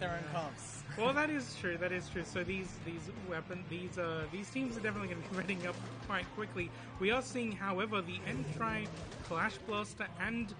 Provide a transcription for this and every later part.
their own comps. Well, that is true. That is true. So these teams are definitely going to be readying up quite quickly. We are seeing, however, the Entry, Clash Blaster, and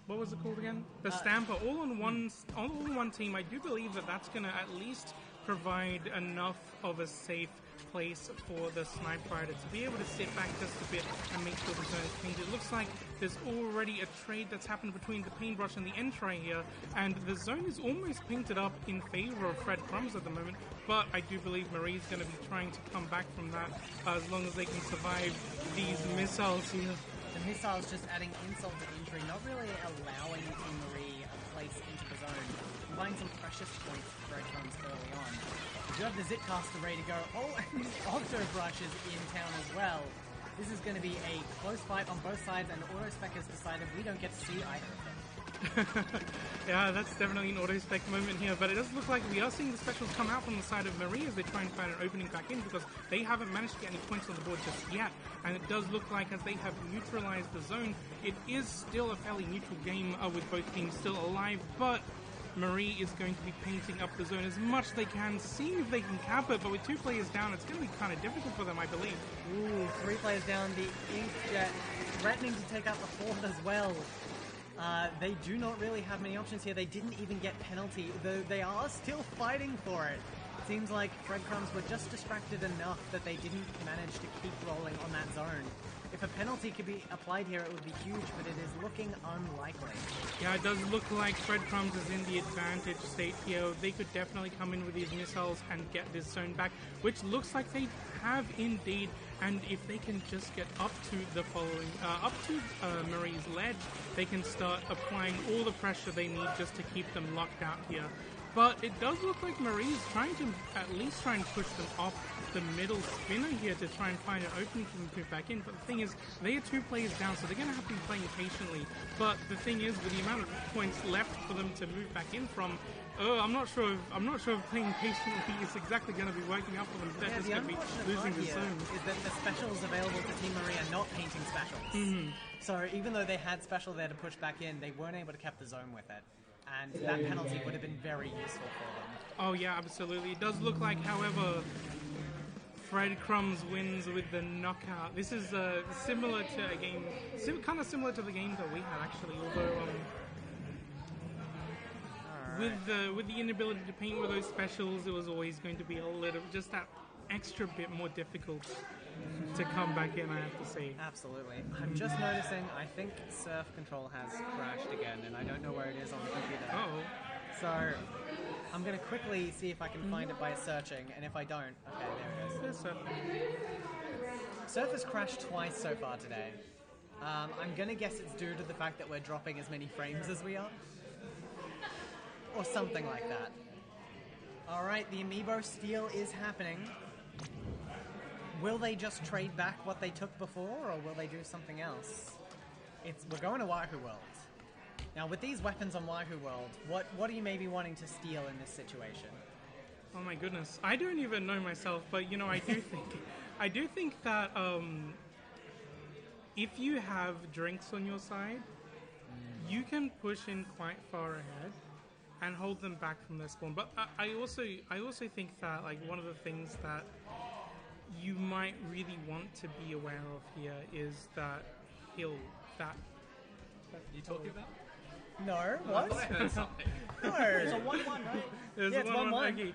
what was it called again? The Stamper, all on one team. I do believe that that's going to at least provide enough of a safe place for the Sniper Rider to be able to sit back just a bit and make sure the zone is painted. It looks like there's already a trade that's happened between the Paintbrush and the Entry here, and the zone is almost painted up in favor of Fred Crumbs at the moment, but I do believe Marie's going to be trying to come back from that as long as they can survive these missiles here. The missiles just adding insult to injury, not really allowing Team Marie a place into the zone. Buying some precious points for Fred Crumbs early on. You do have the Zipcaster ready to go. Oh, and the Octobrush is in town as well. This is going to be a close fight on both sides, and Autospec has decided we don't get to see either of them. Yeah, that's definitely an auto-spec moment here, but it does look like we are seeing the specials come out from the side of Marie as they try and find an opening back in, because they haven't managed to get any points on the board just yet, and it does look like as they have neutralized the zone, it is still a fairly neutral game with both teams still alive, but Marie is going to be painting up the zone as much as they can, seeing if they can cap it, but with 2 players down, it's going to be kind of difficult for them, I believe. Ooh, 3 players down, the Inkjet threatening to take out the 4th as well. They do not really have many options here. They didn't even get penalty, though they are still fighting for it. Seems like Fred Crumbs were just distracted enough that they didn't manage to keep rolling on that zone. If a penalty could be applied here, it would be huge, but it is looking unlikely. Yeah, it does look like Fred Crumbs is in the advantage state here. They could definitely come in with these missiles and get this zone back, which looks like they have indeed. And if they can just get up to the Marie's ledge, they can start applying all the pressure they need just to keep them locked out here. But it does look like Marie is trying to at least try and push them off the middle spinner here to try and find an opening for them to move back in. But the thing is, they are 2 players down, so they're going to have to be playing patiently. But the thing is, with the amount of points left for them to move back in from, I'm not sure if playing patiently is exactly going to be working out for them. They're just going to be losing the zone. Is that the specials available for Team Marie are not painting specials. Mm-hmm. So even though they had special there to push back in, they weren't able to keep the zone with it. And that penalty would have been very useful for them. Oh yeah, absolutely. It does look like, however, Fred Crumbs wins with the knockout. This is similar to a game, kind of similar to the game that we had actually, although with the inability to paint with those specials, it was always going to be a little, just that extra bit more difficult to come back in, I have to say. Absolutely. I'm just noticing, I think Surf Control has crashed again, and I don't know where it is on the computer. Oh. So, I'm going to quickly see if I can find it by searching, and if I don't, okay, there it is. There's Surf. Surf has crashed twice so far today. I'm going to guess it's due to the fact that we're dropping as many frames as we are. Or something like that. Alright, the Amiibo steal is happening. Will they just trade back what they took before, or will they do something else? We're going to Wahoo World. Now, with these weapons on Wahoo World, what are you maybe wanting to steal in this situation? Oh my goodness, I don't even know myself, but I do think that if you have drinks on your side, you can push in quite far ahead and hold them back from their spawn. But I also think that one of the things that you might really want to be aware of here is that hill that you talking about? No, what? I heard something. No, it's a 1-1, right? There's it's 1-1. Okay.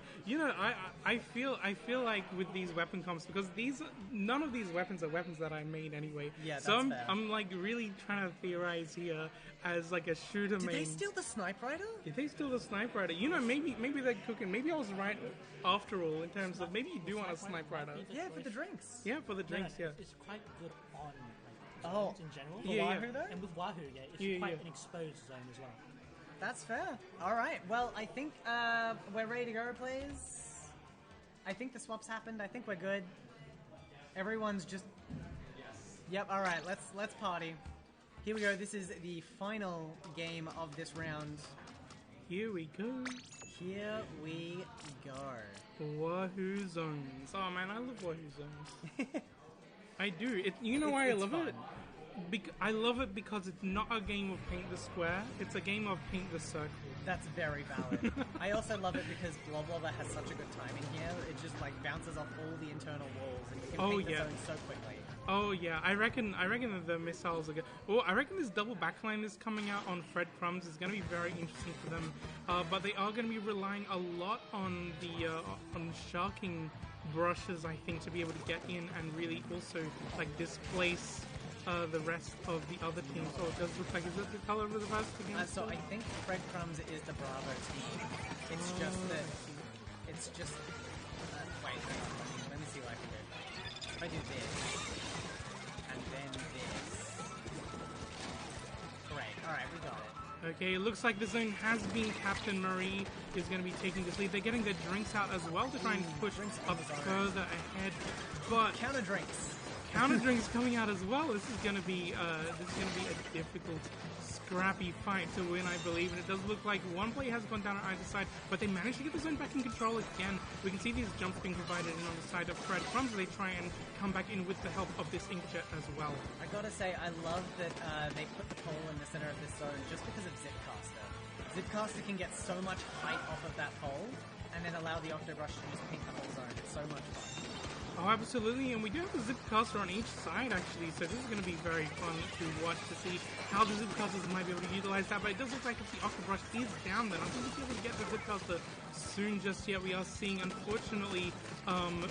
I feel like with these weapon comps, because none of these weapons are weapons that I made anyway. Yeah, that's so fair. I'm really trying to theorize here as a shooter main. Did they steal the Sniper Rider? Did they steal the Sniper Rider? Maybe they're cooking. Maybe I was right after all in terms of maybe you do want a Sniper Rider. Yeah, for the drinks. Yeah, for the drinks. Yeah. It's quite good on in general. For Wahoo though? And with Wahoo, it's quite an exposed zone as well. That's fair. Alright, well, I think we're ready to go, please. I think the swap's happened. I think we're good. Everyone's just... Yes. Yep, alright, let's party. Here we go. This is the final game of this round. Here we go. Here we go. Wahoo zones. Oh man, I love Wahoo zones. I do. Why I love it? I love it because it's not a game of paint the square, it's a game of paint the circle. That's very valid. I also love it because Bloblobber has such a good timing here. It just like bounces off all the internal walls and you can paint the zone so quickly. Oh yeah, I reckon that the missiles are good. Oh, I reckon this double backline that's coming out on Fred Crumbs is going to be very interesting for them. But they are going to be relying a lot on the on sharking brushes, I think, to be able to get in and really also like displace the rest of the other teams. So it does look like, is that the color of the first game? So I think Fred Crumbs is the Bravo team. It's just that, wait, hang on, let me see what I can do. If I do this, and then this. Great, alright, we got it. Okay, it looks like the zone has been capped and Marie is going to be taking this lead. They're getting their drinks out as well to try and push up further ahead. But counter drinks coming out as well. This is going to be a difficult, scrappy fight to win, I believe. And it does look like one player has gone down on either side, but they managed to get the zone back in control again. We can see these jumps being provided in on the side of Fred Crumbs. They try and come back in with the help of this inkjet as well. I gotta say, I love that they put the pole in the center of this zone just because of Zipcaster. Zipcaster can get so much height off of that pole and then allow the Octobrush to just paint the whole zone. It's so much fun. Oh, absolutely, and we do have a Zipcaster on each side, actually, so this is going to be very fun to watch to see how the Zipcasters might be able to utilize that, but it does look like if the Octobrush is down, then I don't think we'll be able to get the Zipcaster soon just yet. We are seeing, unfortunately,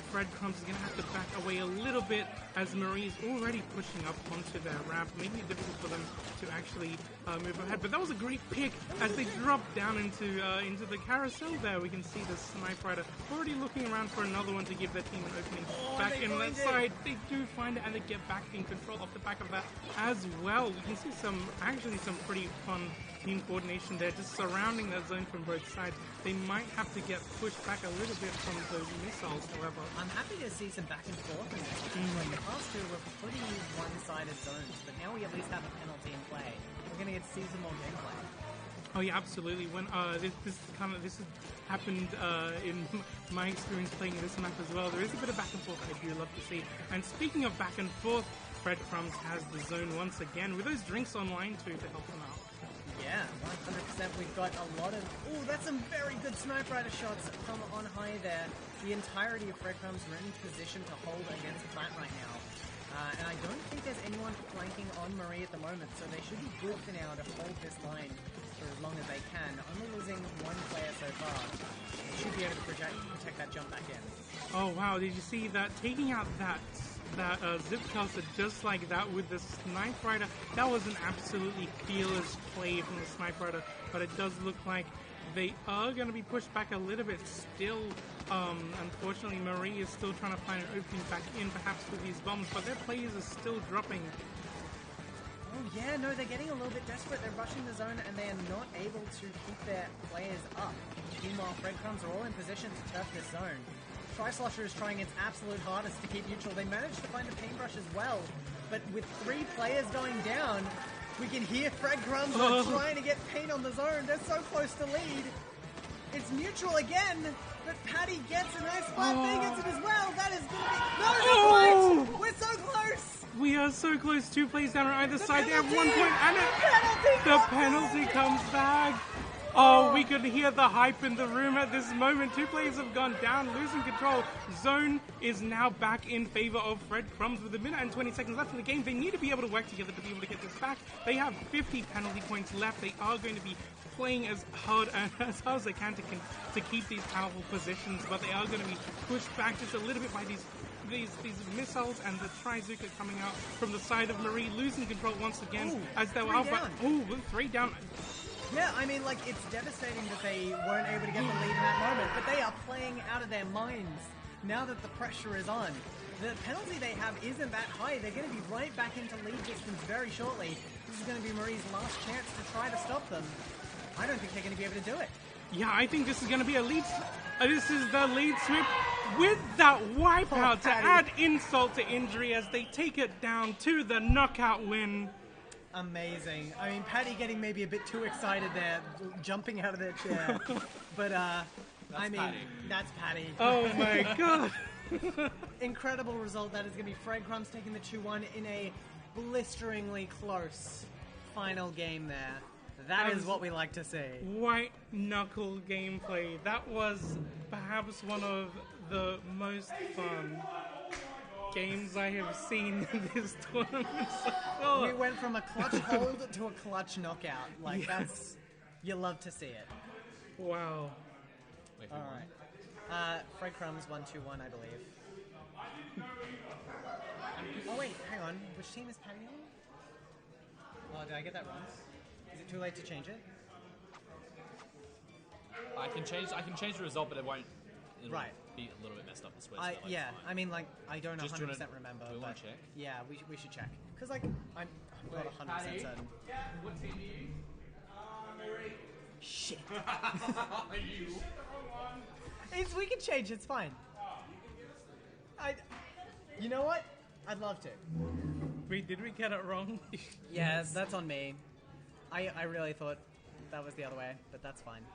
Fred Crumbs is going to have to back away a little bit as Marie is already pushing up onto their ramp, making it difficult for them to actually move ahead. But that was a great pick as they dropped down into the carousel there. We can see the Snipe Rider already looking around for another one to give their team an opening back in that side. They do find it and they get back in control off the back of that as well. We can see some pretty fun team coordination there, just surrounding that zone from both sides. They might have to get pushed back a little bit from those missiles, however. I'm happy to see some back and forth in this. Like the past two were pretty one-sided zones, but now we at least have a penalty in play. We're going to get to see some more gameplay. Oh yeah, absolutely. When this has happened in my experience playing this map as well. There is a bit of back and forth I do love to see. And speaking of back and forth, Fred Crumbs has the zone once again with those drinks online too to help them out. Yeah, 100%. We've got a lot of... Ooh, that's some very good Snipe Rider shots from on high there. The entirety of Fred Crumbs are in position to hold against Plant right now. And I don't think there's anyone flanking on Marie at the moment, so they should be good for now to hold this line for as long as they can. Only losing one player so far. They should be able to protect that jump back in. Oh wow, did you see that? Taking out that Zipcaster just like that with the Snipe Rider, that was an absolutely fearless play from the Snipe Rider, but it does look like they are going to be pushed back a little bit still. Unfortunately, Marie is still trying to find an opening back in, perhaps with these bombs, but their players are still dropping. Oh yeah, no, they're getting a little bit desperate. They're rushing the zone and they are not able to keep their players up. Meanwhile, Fred Crumbs are all in position to turf this zone. Tri-Slosher is trying its absolute hardest to keep neutral. They managed to find the paintbrush as well, but with 3 players going down, we can hear Fred Crumbs trying to get paint on the zone. They're so close to lead. It's neutral again, but Paddy gets a nice flat thing, gets it as well. That is going to be... No, it's We're so close! We are so close. 2 players down on either side. They have 1 point and the penalty comes back. Oh, we could hear the hype in the room at this moment. 2 players have gone down, losing control. Zone is now back in favor of Fred Crumbs with 1 minute and 20 seconds left in the game. They need to be able to work together to be able to get this back. They have 50 penalty points left. They are going to be playing as hard as they can to keep these powerful positions, but they are going to be pushed back just a little bit by these missiles and the Trizuka coming out from the side of Marie, losing control once again as they were out. 3 down. Yeah, I mean, like, it's devastating that they weren't able to get the lead in that moment, but they are playing out of their minds now that the pressure is on. The penalty they have isn't that high. They're going to be right back into lead distance very shortly. This is going to be Marie's last chance to try to stop them. I don't think they're going to be able to do it. Yeah, I think this is going to be a lead. This is the lead sweep with that wipeout to add insult to injury as they take it down to the knockout win. Amazing. I mean, Paddy getting maybe a bit too excited there, jumping out of their chair. But, that's Paddy. Oh my god. Incredible result. That is going to be Fred Crumbs taking the 2-1 in a blisteringly close final game there. That is what we like to see. White knuckle gameplay. That was perhaps one of the most fun games I have seen in this tournament so far. We went from a clutch hold to a clutch knockout. Like, that's... You love to see it. Wow. Wait, All right. Fred Crumbs 1-2-1, I believe. Oh, wait, hang on. Which team is Patty on? Oh, did I get that wrong? Is it too late to change it? I can change the result, but it'll Right. be a little bit messed up this way. Yeah, I mean, like, I don't 100% Just do you wanna- remember. do we wanna but check? Yeah, we should check. Because, like, I'm not 100% certain. What team are you? Shit. We can change, it's fine. You know what? I'd love to. Wait, did we get it wrong? Yeah, that's on me. I really thought that was the other way, but that's fine.